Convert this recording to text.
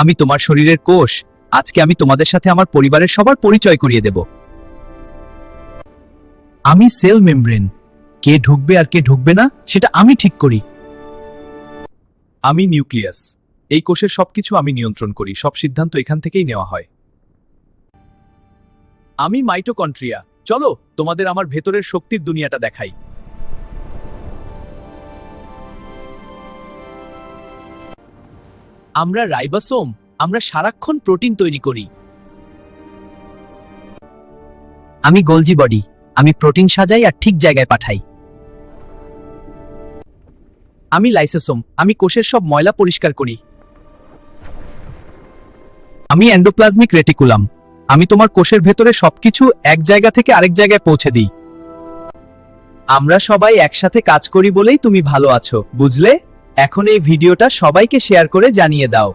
আমি তোমার শরীরের কোষ। আজকে আমি তোমাদের সাথে আমার পরিবারের সবার পরিচয় করিয়ে দেব। আমি সেল মেমব্রেন। কে ঢুকবে আর কে ঢুকবে না সেটা আমি ঠিক করি। আমি নিউক্লিয়াস। এই কোষের সবকিছু আমি নিয়ন্ত্রণ করি, সব সিদ্ধান্ত এখান থেকেই নেওয়া হয়। আমি মাইটোকন্ট্রিয়া। চলো তোমাদের আমার ভেতরের শক্তির দুনিয়াটা দেখাই। আমরা রাইবোসোম। আমরা সারাক্ষণ প্রোটিন তৈরি করি। আমি গোলজি বডি। আমি প্রোটিন সাজাই আর ঠিক জায়গায় পাঠাই। আমি লাইসোসোম। আমি কোষের সব ময়লা পরিষ্কার করি। আমি এন্ডোপ্লাজমিক রেটিকুলাম। আমি তোমার কোষের ভেতরে সবকিছু এক জায়গা থেকে আরেক জায়গায় পৌঁছে দিই। আমরা সবাই একসাথে কাজ করি বলেই তুমি ভালো আছো, বুঝলে? এখন এই ভিডিওটা সবাইকে শেয়ার করে জানিয়ে দাও।